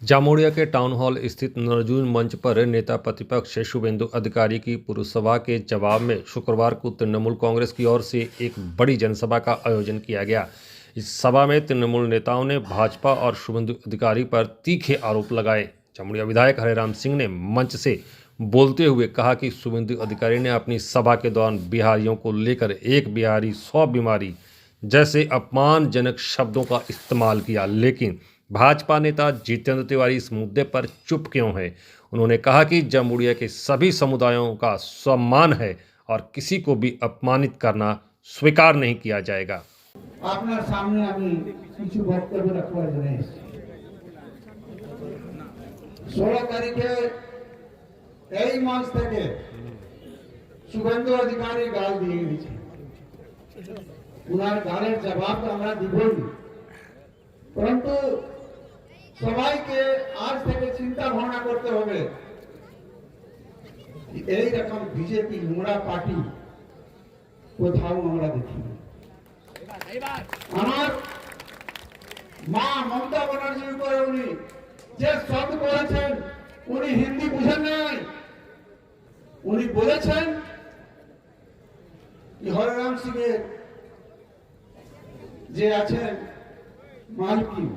जामुड़िया के town hall स्थित नरजून मंच पर नेता प्रतिपक्ष शुभेंदु अधिकारी की पुरसभा के जवाब में शुक्रवार को तृणमूल कांग्रेस की ओर से एक बड़ी जनसभा का आयोजन किया गया। इस सभा में तृणमूल नेताओं ने भाजपा और शुभेंदु अधिकारी पर तीखे आरोप लगाए। जामुड़िया विधायक हरेराम सिंह ने मंच से बोलते हुए कहा कि शुभेंदु अधिकारी ने अपनी सभा के दौरान बिहारियों को लेकर एक बिहारी 100 बीमारी जैसे अपमानजनक शब्दों का इस्तेमाल किया, लेकिन भाजपा नेता जितेंद्र तिवारी इस मुद्दे पर चुप क्यों है। उन्होंने कहा कि जामुड़िया के सभी समुदायों का सम्मान है और किसी को भी अपमानित करना स्वीकार नहीं किया जाएगा। আপনার সামনে আমি কিছু বক্তব্য রাখবার জন্য এসেছি। 16 তারিখে এই মঞ্চ থেকে শুভেন্দু অধিকারী গাল দিয়ে গেছে। উনার গালের জবাব তো আমরা দিবই, পরন্তু সবাইকে আজ থেকে চিন্তা ভাবনা করতে হবে এই রকম বিজেপি নোংরা পার্টি কোথাও আমরা দেখিনি। আমার মা মমতা ব্যানার্জির উপরে উনি যে শব্দ করেছেন, উনি হিন্দি বুঝেন নাই। উনি বলেছেন হরেরাম সিং এর যে আছেন মালকিন,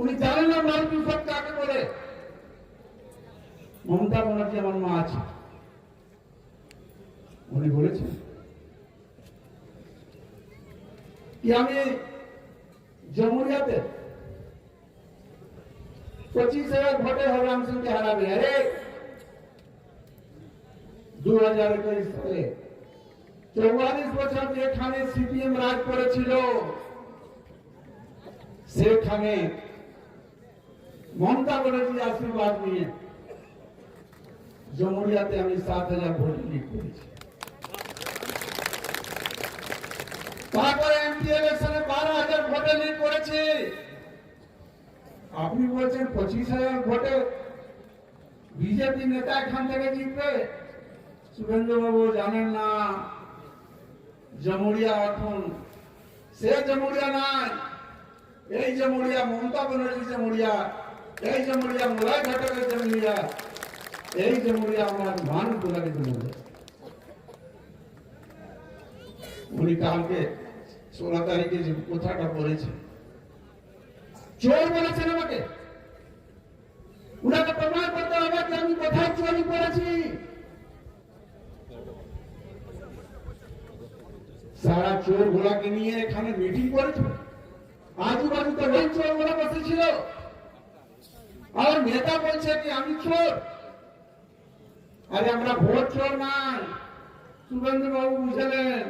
উনি জানেন না মালকিন শব্দ কাকে বলে। মমতা ব্যানার্জি আমার মা আছে, উনি বলেছেন कि हमें जमुरियाते 25,000 ভোটে হরিরাম সিংকে হারাবে। আরে 2021 সালে 44 বছর যেখানে সিপিএম রাজ করেছিল, সেখানে মমতা ব্যানার্জি আশীর্বাদ নিয়ে জমুরিয়াতে আমি 7,000 ভোট লিড করেছি। তারপরে এমপি ইলেকশনে 12,000 ভোটে লিড করেছি। আপনি বলছেন 25,000 ভোটে বিজেপি নেতা এখান থেকে জিতবে। শুভেন্দু বাবু জানেন না, জামুড়িয়া এখন সে জামুড়িয়া নাই। এই জামুড়িয়া মমতা ব্যানার্জি জামুড়িয়া, এই জামুড়িয়া মোলাই ঘাটের জামুড়িয়া, এই জামুড়িয়া আমার মানুষ গোলাকে জামুড়িয়া। উনি কালকে 16 তারিখে যে কথাটা বলেছে, চোর বলেছেন আমাকে। উনাকে প্রমাণ করতে হবে যে আমি কোথায় চুরি করেছি। সারা চোর গুলাকে নিয়ে এখানে মিটিং করেছে, আজুবাজু তো ওই চোর গুলা বসেছিল, আর নেতা বলছে কি আমি চোর। আরে আমরা ভোট চোর নাই। শুভেন্দু বাবু বুঝলেন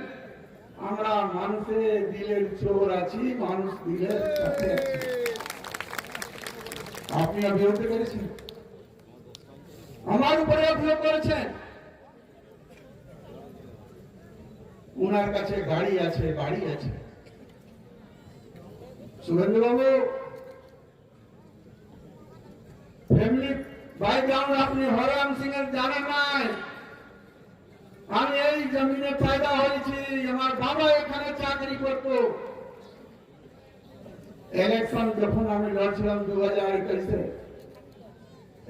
আমরা মানুষের দিলের চোর আছি, মানুষ দিলের সাথে আছি। আপনি অভিযোগ করেছেন, আমার উপরে অভিযোগ করেছেন। ওনার কাছে গাড়ি আছে, বাড়ি আছে। শুভেন্দু বাবু ফ্যামিলি ব্যাকগ্রাউন্ড আপনি হরিরাম সিং এর জানেন নাই। আমি এই জমিনে পয়দা হয়েছি, আমার বাবা এখানে চাকরি করত। ইলেকশন যখন আমি লড়ছিলাম 2021-এ,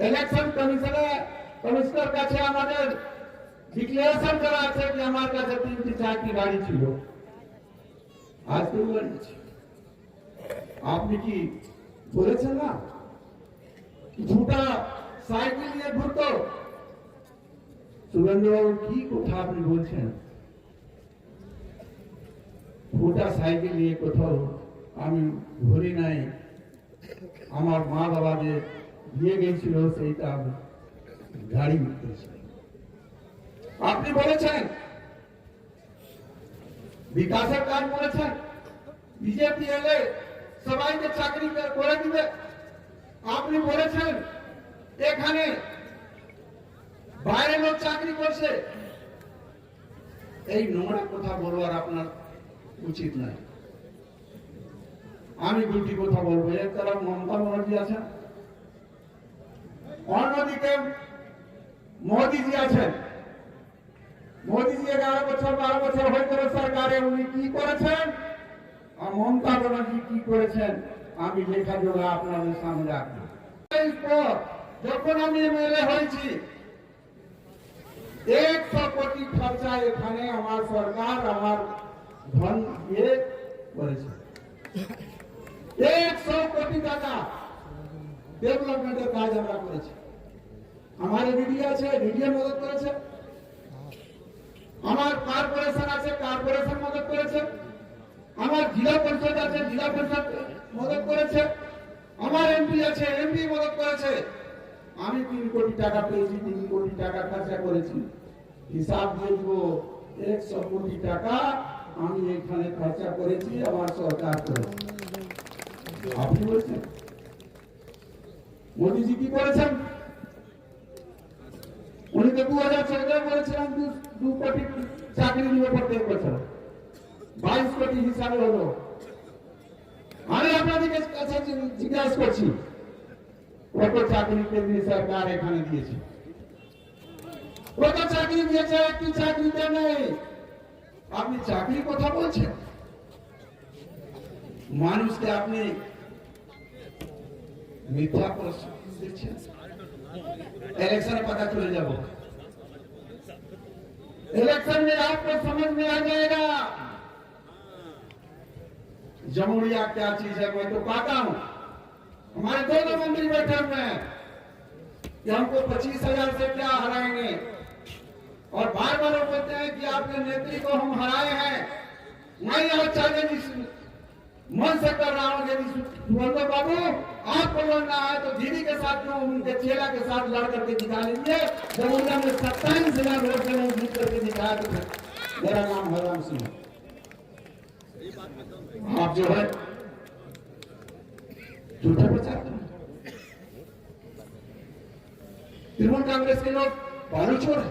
ইলেকশন কমিশনের কাছে আমাদের ডিক্লারেশন করা আছে যে আমার কাছে 3টি 4টি গাড়ি ছিল। আজ তো বলেছি, আপনি কি বলেছেন না দুটা সাইকেল নিয়ে ঘুরতো। শুভেন্দু বাবু কি কথা আপনি বলছেন? গোটা সাইকেল নিয়ে কোথাও আমি ঘুরি নাই। আমার মা বাবা যে দিয়ে গেছিল সেইটা আমি গাড়ি উঠতেছি। আপনি বলেছেন বিকাশের কাজ করেছেন, বিজেপি এলে সবাইকে চাকরি করে দিবে। আপনি বলেছেন এখানে বাইরে লোক চাকরি করছে। এই নোংরা কথা বলবার আপনার উচিত নাই। আমি দুটি কথা বলবো। এক তরফ মমতা ব্যানার্জি আছেন, অন্যদিকে মোদীজি আছেন। মোদীজি 11 বছর 12 বছর হয়তো সরকারে উনি কি করেছেন আর মমতা ব্যানার্জি কি করেছেন আমি লেখা জোড়া আপনাদের সামনে রাখবো। 2023 পর যখন আমি এমএলএ হয়েছি 100 কোটি খরচা এখানে আমার সরকার আমার ধন দিয়ে করেছে 100 কোটি টাকা ডেভেলপমেন্টের কাজ আমরা করেছি আমার ভিডিও আছে ভিডিও মদত করেছে আমার কর্পোরেশন আছে কর্পোরেশন মদত করেছে আমার জেলা পরিষদ আছে জেলা পরিষদ মদত করেছে আমার এমপি আছে এমপি মদত করেছে আমি 3 কোটি টাকা পেয়েছি 3 কোটি টাকা খরচা করেছি হিসাব দিয়ে দিব 100 কোটি টাকা আমি এখানে খরচা করেছি আমার সরকার করেছে আপনি বলছেন মোদীজি কি করেছেন উনি তো 2014 বলেছিলেন 2 কোটি চাকরি দিব প্রত্যেক বছর 22 কোটি হিসাবে হলো আমি আপনাদের কাছে জিজ্ঞাসা করছি কত চাকরি কেন্দ্রীয় সরকার এখানে দিয়েছে কত চাকরি দিয়েছে একটি চাকরিতে নেই আপনি চাকরি কথা বলছেন মানুষকে আপনি মিথ্যা প্রশ্ন দিচ্ছেন इलेक्शन पता चल जाओ इलेक्शन में आपको समझ में आ जाएगा जमहूरिया क्या चीज है मैं तो कहता हूं हमारे दोनों मंत्री बैठे हुए हैं कि हमको 25,000 से क्या हराएंगे और बार बार वो बोलते हैं कि आपके नेत्री को हम हराए हैं मैं यह चैलेंज मन से कर रहा हूं यदि सुरेंद्र बाबू आपको लड़ना है तो दीदी के साथ क्यों उनके चेला के साथ लड़ करके दिखा लीजिए जब उन्होंने 27,000 वोट से नहीं जीत करके दिखाया तो मेरा नाम हरराम सिंह आप जो है झूठा प्रचार कर तृणमूल कांग्रेस के लोग बालू चोर है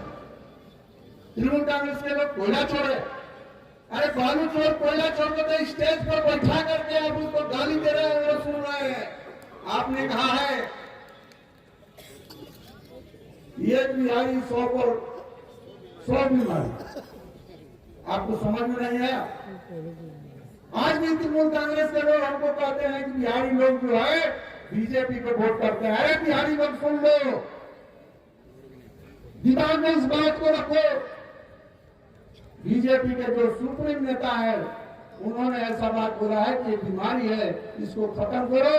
तृणमूल कांग्रेस के लोग कोयला चोर है अरे बालू चोर कोयला चोर को तो स्टेज पर बैठा करके आप उसको गाली दे रहे हैं वो सुन रहे हैं आपने कहा है ये बिहारी 100 पर 100 बीमारी आपको समझ में नहीं आया आज भी तृणमूल कांग्रेस के लोग हमको कहते हैं कि बिहारी लोग जो है बीजेपी को वोट करते हैं अरे बिहारी लोग सुन लो दिमाग में इस बात को रखो बीजेपी के जो सुप्रीम नेता है उन्होंने ऐसा बात बोला है कि ये बीमारी है इसको खत्म करो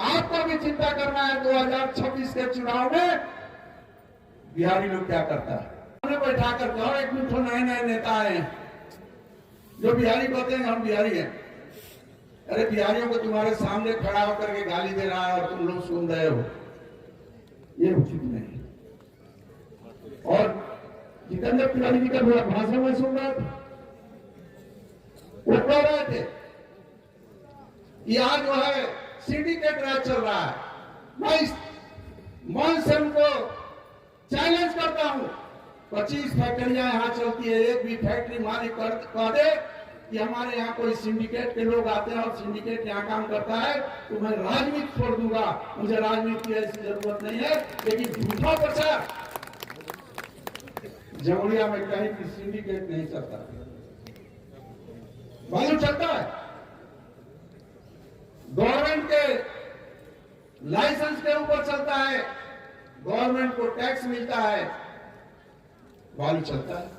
आपको भी चिंता करना है 2026 के चुनाव में बिहारी लोग क्या करता है उन्हें बैठा करके और एक मिनट नए नए नेता आए जो बिहारी कहते हैं हम बिहारी हैं अरे बिहारियों को तुम्हारे सामने खड़ा होकर के गाली दे रहा है और तुम लोग सुन रहे हो ये उचित नहीं और जितेंद्र तिवारी जी का भाषण में सुन रहा था वो कह रहे थे यहाँ जो है सिंडिकेट राज चल रहा है मैं इस मन से उनको चैलेंज करता हूं 25 फैक्ट्रियां यहाँ चलती है एक भी फैक्ट्री मालिक कह दे कि हमारे यहाँ कोई सिंडिकेट के लोग आते हैं और सिंडिकेट यहाँ काम करता है तो मैं राजनीति छोड़ दूंगा मुझे राजनीति की ऐसी जरूरत नहीं है लेकिन झूठा प्रचार जमुरिया में कहीं भी सिंडिकेट नहीं चलता बालू चलता है गवर्नमेंट के लाइसेंस के ऊपर चलता है गवर्नमेंट को टैक्स मिलता है बालू चलता है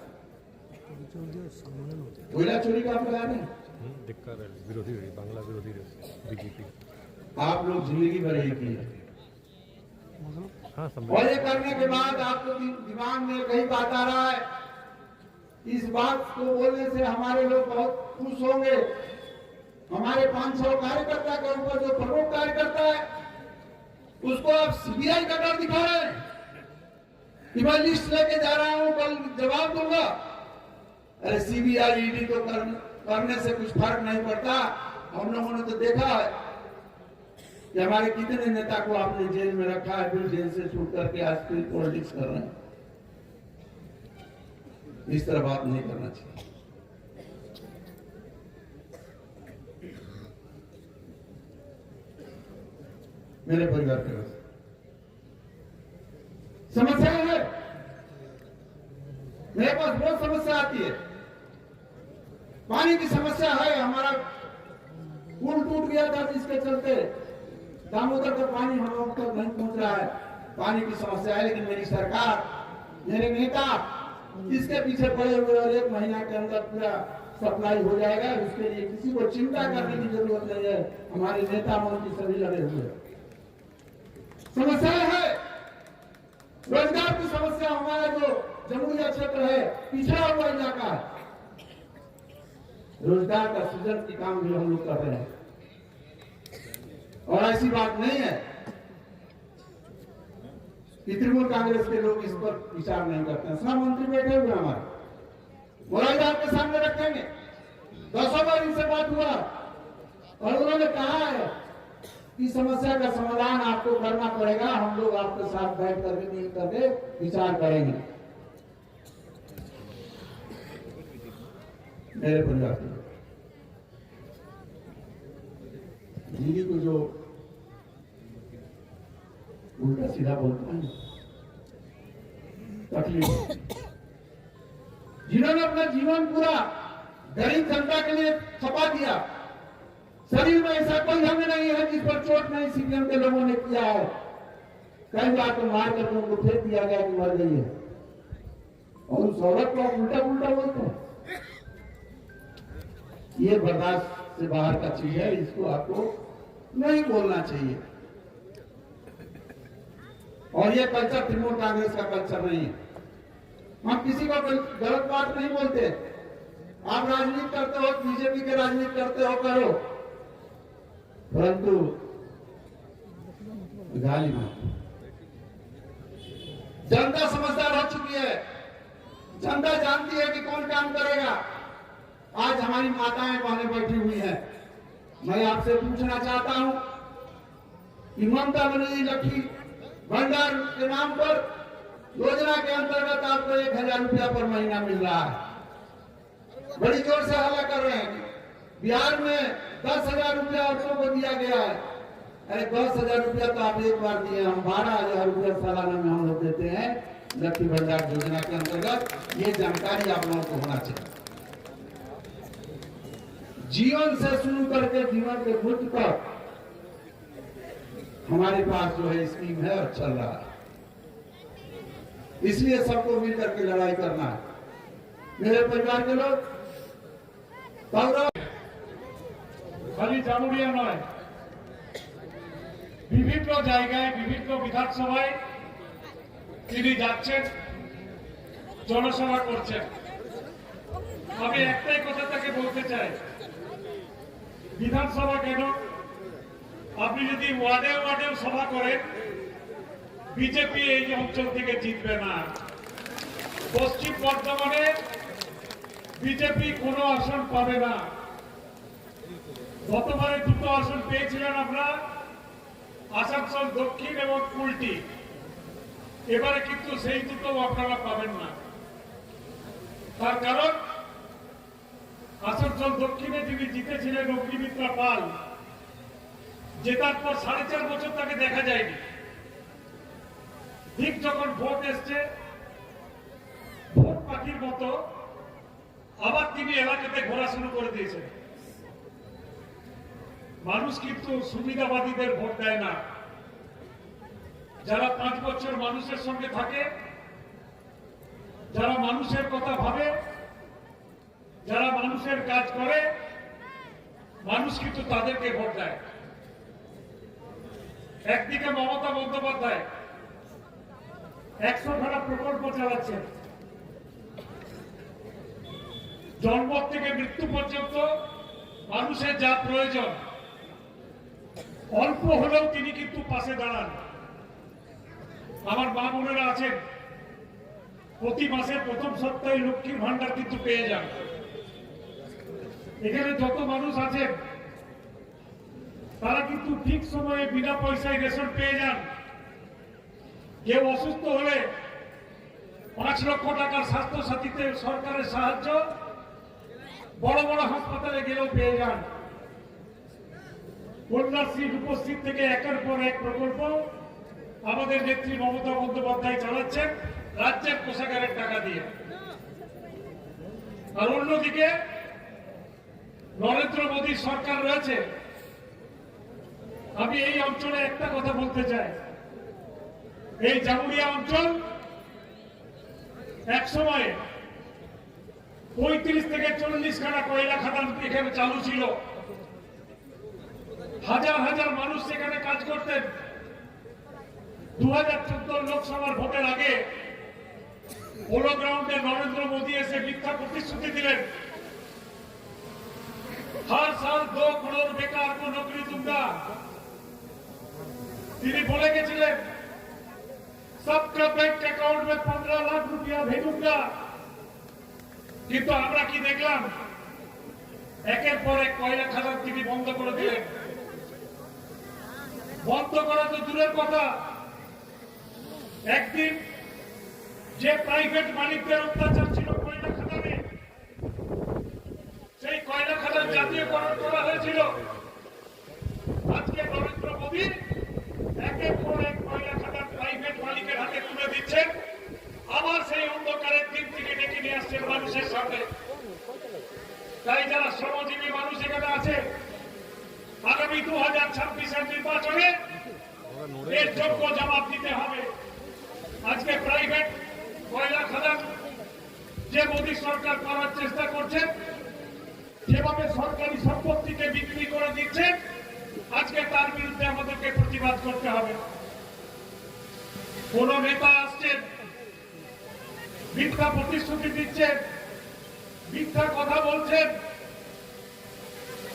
कोयला चोरी का आप लगा दें विरोधी बांग्ला विरोधी बीजेपी आप लोग जिंदगी भर यही की है और ये करने के बाद आपको दिमाग में कई बात आ रहा है इस बात को बोलने से हमारे लोग बहुत खुश होंगे हमारे 500 कार्यकर्ता के ऊपर जो प्रमुख कार्यकर्ता है उसको आप सीबीआई का डर दिखा रहे हैं कि मैं लिस्ट लेके जा रहा हूं कल जवाब दूंगा अरे सीबीआई ईडी को करने से कुछ फर्क नहीं पड़ता हम लोगों ने तो देखा है कि हमारे कितने नेता को आपने जेल में रखा है फिर जेल से छूट करके आज फिर पॉलिटिक्स कर रहे हैं इस तरह बात नहीं करना चाहिए मेरे परिवार के पास समस्या है मेरे पास बहुत समस्या आती है पानी की समस्या है हमारा पुल टूट गया था जिसके चलते दामोदर का पानी हम लोग तक नहीं पहुंच रहा है, पानी की समस्या है। लेकिन मेरी सरकार, मेरे नेता इसके पीछे पड़े हुए और 1 महीना के अंदर पूरा सप्लाई हो जाएगा। उसके लिए किसी को चिंता करने की जरूरत नहीं है। हमारे नेता मंत्री सभी लगे हुए हैं। समस्या है रोजगार की समस्या। हमारा जो जमुरिया क्षेत्र है, पिछड़ा हुआ इलाका है, रोजगार का सृजन की काम भी हम लोग कर रहे हैं। और ऐसी बात नहीं है कि तृणमूल कांग्रेस के लोग इस पर विचार नहीं करते हैं। सब मंत्री बैठे हुए हमारे, मोराइल आपके सामने रखेंगे। 10 बार इनसे बात हुआ और उन्होंने कहा है कि समस्या का समाधान आपको करना पड़ेगा, हम लोग आपके साथ बैठ करके मिल करके विचार करेंगे। मेरे परिवार के लोग दीदी को जो उल्टा सीधा बोलता है, तकलीफ, जिन्होंने अपना जीवन पूरा गरीब जनता के लिए खपा दिया, शरीर में ऐसा कोई हमें नहीं है जिस पर चोट नहीं सीपीएम के लोगों ने किया है। कई बार तो मार करके उनको फेंक दिया गया कि मर गई है, और उस औरत को उल्टा उल्टा बोलते हैं। ये बर्दाश्त से बाहर का चीज है, इसको आपको नहीं बोलना चाहिए। और ये कल्चर तृणमूल कांग्रेस का कल्चर नहीं है। हम किसी को गलत बात नहीं बोलते। आप राजनीति करते हो, बीजेपी के राजनीति करते हो, करो, परंतु गाली मत। जनता समझदार हो चुकी है, जनता जानती है कि कौन काम करेगा। आज हमारी माताएं बहनें बैठी हुई हैं। मैं आपसे पूछना चाहता हूं कि ममता बनर्जी लक्ष्मी भंडार के नाम पर योजना के अंतर्गत आपको 1000 रुपया पर महीना मिल रहा है। बड़ी जोर से हल्ला कर रहे हैं। बिहार में 10,000 रुपया औरतों को दिया गया है। अरे 10,000 रुपया तो आप एक बार दिए, हम 12,000 रुपया सालाना में हम लोग देते हैं लक्ष्मी भंडार योजना के अंतर्गत। ये जानकारी आप लोगों को होना चाहिए। जीवन से शुरू करके जीवन के मृत्यु तक हमारे पास जो है स्कीम है और चल रहा है। इसलिए सबको मिलकर के लड़ाई करना है। मेरे परिवार के लोग খালি জামুরিয়া নয়, বিভিন্ন জায়গায় বিভিন্ন বিধানসভায় তিনি যাচ্ছেন, জনসভা করছেন। আমি একটাই কথা তাকে বলতে চাই, বিধানসভা কেন, আপনি যদি ওয়ার্ডে ওয়ার্ডে সভা করেন, বিজেপি এই অঞ্চল থেকে জিতবে না। পশ্চিম বর্ধমানে বিজেপি কোনো আসন পাবে না। গতবারে 2টো আসন পেয়েছিলেন আপনারা, আসানসোল দক্ষিণ এবং কুলটি। এবারে কিন্তু সেই 2টো আপনারা পাবেন না। তার কারণ আসানসোল দক্ষিণে যিনি জিতেছিলেন অগ্নিমিত্রা পাল, জেতার পর 4.5 বছর তাকে দেখা যায়নি। ঠিক যখন ভোট এসছে, ভোট পাখির মতো আবার তিনি এলাকাতে ঘোরা শুরু করে দিয়েছেন। মানুষ কিন্তু সুবিধাবাদীদের ভোট দেয় না। যারা 5 বছর মানুষের সঙ্গে থাকে, যারা মানুষের কথা ভাবে, যারা মানুষের কাজ করে, মানুষ কিন্তু তাদেরকে ভোট দেয়। একদিকে মমতা বন্দ্যোপাধ্যায় 100 খানা প্রকল্প চালাচ্ছেন, জন্ম থেকে মৃত্যু পর্যন্ত মানুষের যা প্রয়োজন অল্প হলেও তিনি কিন্তু পাশে দাঁড়ান। আমার মা বোনেরা আছেন, প্রতি মাসের প্রথম সপ্তাহে লক্ষ্মীর ভান্ডার কিন্তু পেয়ে যান। এখানে যত মানুষ আছেন তারা কিন্তু ঠিক সময়ে বিনা পয়সায় রেশন পেয়ে যান। কেউ অসুস্থ হলে 5 লক্ষ টাকার স্বাস্থ্য সাথীতে সরকারের সাহায্য বড় বড় হাসপাতালে গেলেও পেয়ে যান। কন্যাশ্রী রূপশ্রী থেকে একের পর এক প্রকল্প আমাদের নেত্রী মমতা বন্দ্যোপাধ্যায় চালাচ্ছেন রাজ্যের কোষাগারের টাকা দিয়ে। আর অন্যদিকে নরেন্দ্র মোদীর সরকার রয়েছে, আমি এই অঞ্চলে একটা কথা বলতে চাই, এই জামুরিয়া অঞ্চল এক সময় 35 থেকে 40 খানা কয়লা খাদান এখানে চালু ছিল। হাজার হাজার মানুষ সেখানে কাজ করতেন। 2014 লোকসভার ভোটের আগে পোলো গ্রাউন্ডে নরেন্দ্র মোদী এসে মিথ্যা প্রতিশ্রুতি দিলেন, हर साल 2 करोड़ बेकार को नौकरी दूंगा। তিনি বলে গেছিলেন सबका बैंक अकाउंट में 15 लाख रुपया भेजूंगा। কিন্তু আমরা কি দেখলাম, একের পর এক কয়লা খাদান তিনি বন্ধ করে দিলেন। বন্ধ করা তো দূরের কথা, একদিন যে প্রাইভেট মালিকদের অত্যাচার ছিল কয়লা খাদানে, সেই কয়লা খাদান জাতীয়করণ করা হয়েছিল। আজকে নরেন্দ্র মোদী একের পর এক কয়লা খাদান প্রাইভেট মালিকের হাতে তুলে দিচ্ছেন, আবার সেই অন্ধকারের দিন থেকে ডেকে নিয়ে আসছেন মানুষের সামনে। তাই যারা শ্রমজীবী মানুষ এখানে আছে, আগামী 2026-এর নির্বাচনে এর যোগ্য জবাব দিতে হবে। আজকে প্রাইভেট কয়লা খাদান যে মোদী সরকার করার চেষ্টা করছেন, যেভাবে সরকারি সম্পত্তিকে বিক্রি করে দিচ্ছেন, আজকে তার বিরুদ্ধে আমাদেরকে প্রতিবাদ করতে হবে। কোন নেতা আসছেন, মিথ্যা প্রতিশ্রুতি দিচ্ছেন, মিথ্যা কথা বলছেন,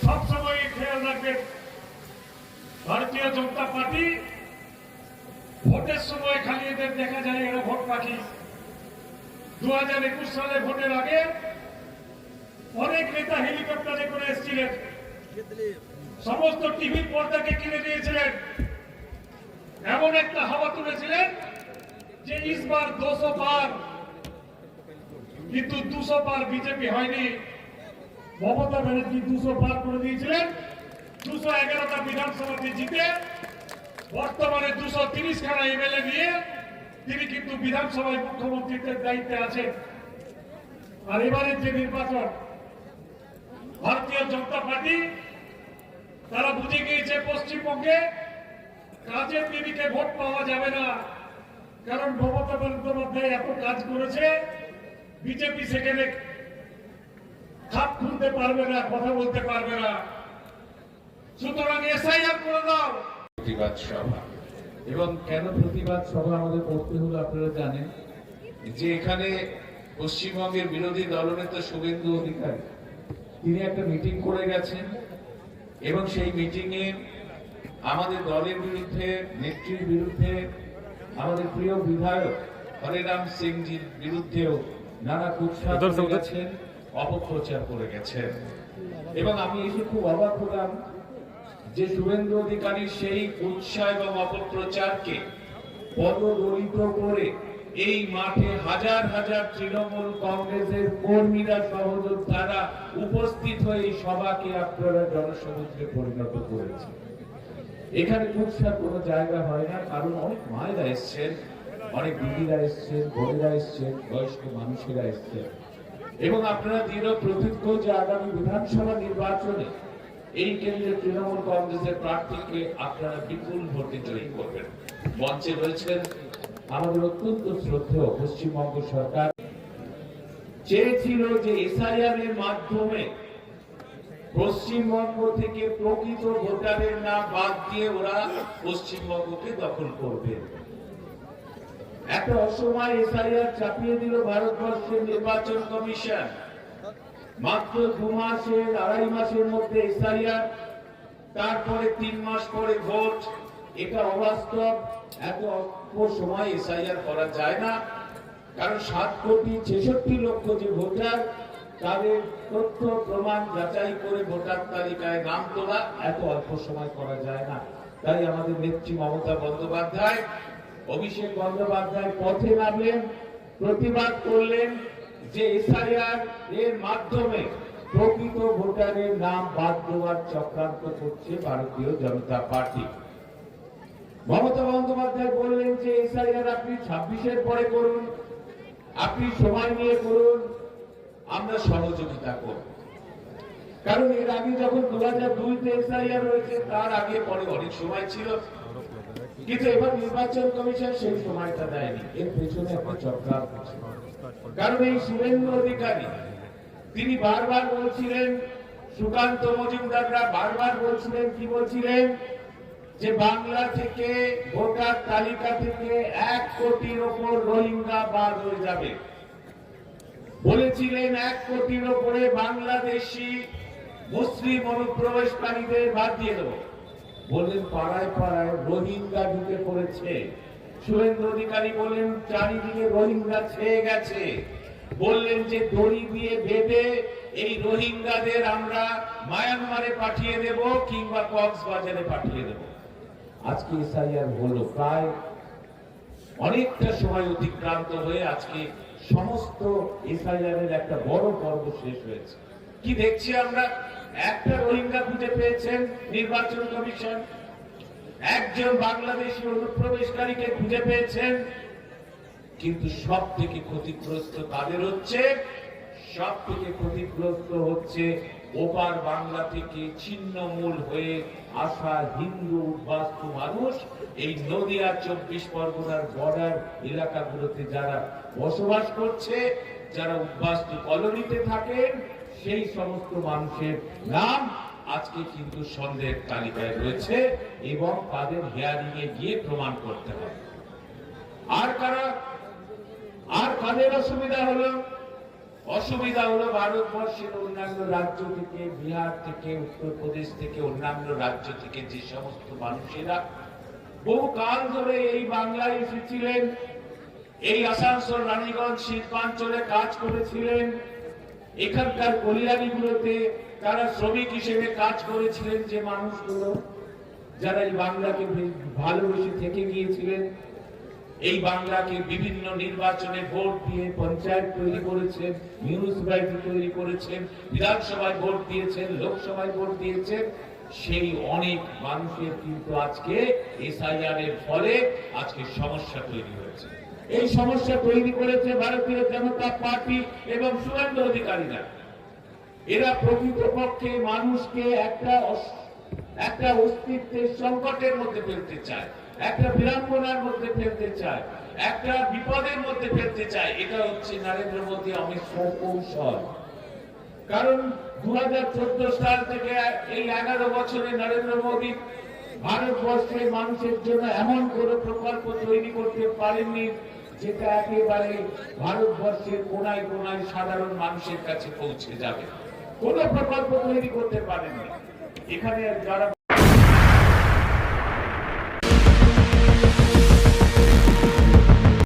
সবসময় খেয়াল রাখবেন ভারতীয় জনতা পার্টি ভোটের সময় খালি এদের দেখা যায় এরা ভোট পাখি। 2021 সালে ভোটের আগে অনেক নেতা হেলিকপ্টারে করে এসেছিলেন, সমস্ত টিভির পর্দাকে কিনে দিয়েছিলেন, এমন একটা হাওয়া তুলেছিলেন যে ইসবার 200 পার, কিন্তু 200 পার বিজেপি হয়নি। মমতা ব্যানার্জি 200 পার করে দিয়েছিলেন, 211টা বিধানসভাতে জিতে বর্তমানে 230 খানা এমএলএ নিয়ে তিনি কিন্তু বিধানসভায় মুখ্যমন্ত্রীর দায়িত্বে আছেন। আর এবারের যে নির্বাচন, ভারতীয় জনতা পার্টি তারা বুঝে গিয়েছে পশ্চিমবঙ্গে কাজের নিরিখে ভোট পাওয়া যাবে না, কারণ মমতা বন্দ্যোপাধ্যায় এত কাজ করেছে, বিজেপি সেখানে খাপ খুলতে পারবে না, কথা বলতে পারবে না। সুতরাং এসআইআর করে দাও। প্রতিবাদ সভা, এবং কেন প্রতিবাদ সভা আমাদের করতে হলো আপনারা জানেন, যে এখানে পশ্চিমবঙ্গের বিরোধী দলনেতা শুভেন্দু অধিকারী তিনি একটা মিটিং করে গেছেন, এবং সেই মিটিং এ আমাদের দলের বিরুদ্ধে, নেত্রীর বিরুদ্ধে, আমাদের প্রিয় বিধায়ক হরিরাম সিংজির বিরুদ্ধেও নানা কুৎসা করে গেছেন, অপপ্রচার করে গেছেন। এবং আমি এসে খুব অবাক হলাম যে শুভেন্দু অধিকারীর সেই উৎসাহ এবং অপপ্রচারকে পদদলিত করে এই মাঠে হাজার হাজার তৃণমূল কংগ্রেসের কর্মীরা, সহযোদ্ধারা উপস্থিত হয়ে এই সভাকে আপনারা জনসমুদ্রে পরিণত করেছেন। এখানে কুৎসার কোনো জায়গা হয় না, কারণ অনেক মায়েরা এসছেন, অনেক দিদিরা এসছেন, বোনেরা এসছেন, বয়স্ক মানুষেরা এসছেন, এবং আপনারা দৃঢ় প্রতিজ্ঞ যে আগামী বিধানসভা নির্বাচনে এই কেন্দ্রে তৃণমূল কংগ্রেসের প্রার্থীকে আপনারা বিপুল ভোটে জয়ী করবেন। মঞ্চে রয়েছেন আমাদের অত্যন্ত শ্রদ্ধেয় পশ্চিমবঙ্গ সরকার, চেয়েছিল যে এসআইআর এর মাধ্যমে পশ্চিমবঙ্গ থেকে প্রকৃত ভোটারের নাম বাদ দিয়ে ওরা পশ্চিমবঙ্গকে দখল করবে। একটা অসময় এসআইআর চাপিয়ে দিল ভারতবর্ষের নির্বাচন কমিশন। মাত্র 2 মাসের, 2.5 মাসের মধ্যে এসআইআর, তারপরে 3 মাস পরে ভোট। এটা অবাস্তব। এত অল্প সময় এসআইআর করা যায় না, কারণ 7,66,00,000 যে ভোটার, তাদের তথ্য প্রমাণ যাচাই করে ভোটার তালিকায় নাম তোলা এত অল্প সময় করা যায় না। তাই আমাদের নেত্রী মমতা বন্দ্যোপাধ্যায়, অভিষেক বন্দ্যোপাধ্যায় পথে নামলেন, প্রতিবাদ করলেন যে এসআইআর এর মাধ্যমে প্রকৃত ভোটারের নাম বাদ দেওয়ার চক্রান্ত করছে ভারতীয় জনতা পার্টি। মমতা বন্দ্যোপাধ্যায় বললেন যে এসআইআর আপনি 26-এর পরে করুন, আপনি সময় নিয়ে করুন, আমরা সহযোগিতা করব। কারণ এর আগে যখন 2002-তে এসআইআর হয়েছে তার আগে পরে অনেক সময় ছিল, কিন্তু এবার নির্বাচন কমিশন সেই সময়টা দেয়নি। এর পেছনে একটা চক্রান্ত ছিল। কারণ এই শুভেন্দু অধিকারী তিনি বারবার বলছিলেন, সুকান্ত মজুমদাররা বারবার বলছিলেন, কি বলছিলেন, যে বাংলা থেকে ভোটার তালিকা থেকে 1 কোটির ওপর রোহিঙ্গা বাদ হয়ে যাবে। বলেছিলেন 1 কোটির ওপরে বাংলাদেশি মুসলিম অনুপ্রবেশকারীদের বাদ দিয়ে দেবো। বললেন পাড়ায় পাড়ায় রোহিঙ্গা ঢুকে পড়েছে। শুভেন্দু অধিকারী বললেন চারিদিকে রোহিঙ্গা ছেয়ে গেছে। বললেন যে দড়ি দিয়ে বেঁধে এই রোহিঙ্গাদের আমরা মায়ানমারে পাঠিয়ে দেব কিংবা কক্সবাজারে পাঠিয়ে দেব। আজকে এসআইআর হলো, প্রায় অনেকটা সময় অতিক্রান্ত হয়ে আজকে সমস্ত এসআইআর এর একটা বড় পর্ব শেষ হয়েছে। কি দেখছি আমরা, একটা রোহিঙ্গা খুঁজে পেয়েছেন নির্বাচন কমিশন, একজন বাংলাদেশি অনুপ্রবেশকারীকে খুঁজে পেয়েছেন, কিন্তু সব থেকে ক্ষতিগ্রস্ত তাদের হচ্ছে, সব থেকে ক্ষতিগ্রস্ত হচ্ছে ওপার বাংলা থেকে ছিন্নমূল হয়ে আসা হিন্দু উদ্বাস্তু মানুষ। এই নদিয়া 24 পরগনার বর্ডার এলাকাগুলোতে যারা বসবাস করছে, যারা উদ্বাস্তু কলোনিতে থাকেন, সেই সমস্ত মানুষের নাম আজকে কিন্তু সন্দেহের তালিকায় রয়েছে এবং তাদের হিয়ারিং এ গিয়ে প্রমাণ করতে হবে। আর কারা, আর কাদের অসুবিধা হলো? অসুবিধা হলো ভারতবর্ষের অন্যান্য রাজ্য থেকে, বিহার থেকে, উত্তরপ্রদেশ থেকে, অন্যান্য রাজ্য থেকে যে সমস্ত মানুষেরা বহু কাল ধরে এই বাংলায় এসেছিলেন, এই আসানসোল, রানীগঞ্জ, শিল্পাঞ্চলে কাজ করেছিলেন, এখানকার কলিয়ারিগুলোতে তারা শ্রমিক হিসেবে কাজ করেছিলেন, যে মানুষগুলো যারা এই বাংলাকে ভালোবেসে থেকে গিয়েছিলেন, এই বাংলাকে বিভিন্ন নির্বাচনে ভোট দিয়ে পঞ্চায়েত তৈরি করেছেন, মিউনিসিপ্যালিটি তৈরি করেছেন, বিধানসভায় ভোট দিয়েছেন, লোকসভায় ভোট দিয়েছেন, সেই অনেক মানুষের কিন্তু আজকে এসআইআর এর ফলে আজকে সমস্যা তৈরি হয়েছে। এই সমস্যা তৈরি করেছে ভারতীয় জনতা পার্টি এবং শুভেন্দু অধিকারীরা। এরা প্রকৃতপক্ষে মানুষকে একটা অস্তিত্বের সংকটের মধ্যে ফেলতে চায়, একটা বিড়ম্বনার মধ্যে ফেলতে চায়, একটা বিপদের মধ্যে ফেলতে চায়। এটা হচ্ছে নরেন্দ্র মোদী অমিত শাহর কৌশল। কারণ 2014 সাল থেকে এই 11 বছরে নরেন্দ্র মোদী ভারতবর্ষের মানুষের জন্য এমন কোন প্রকল্প তৈরি করতে পারেননি যেটা একেবারে ভারতবর্ষের কোনায় কোনায় সাধারণ মানুষের কাছে পৌঁছে যাবে। কোন প্রকল্প তৈরি করতে পারেননি। এখানে যারা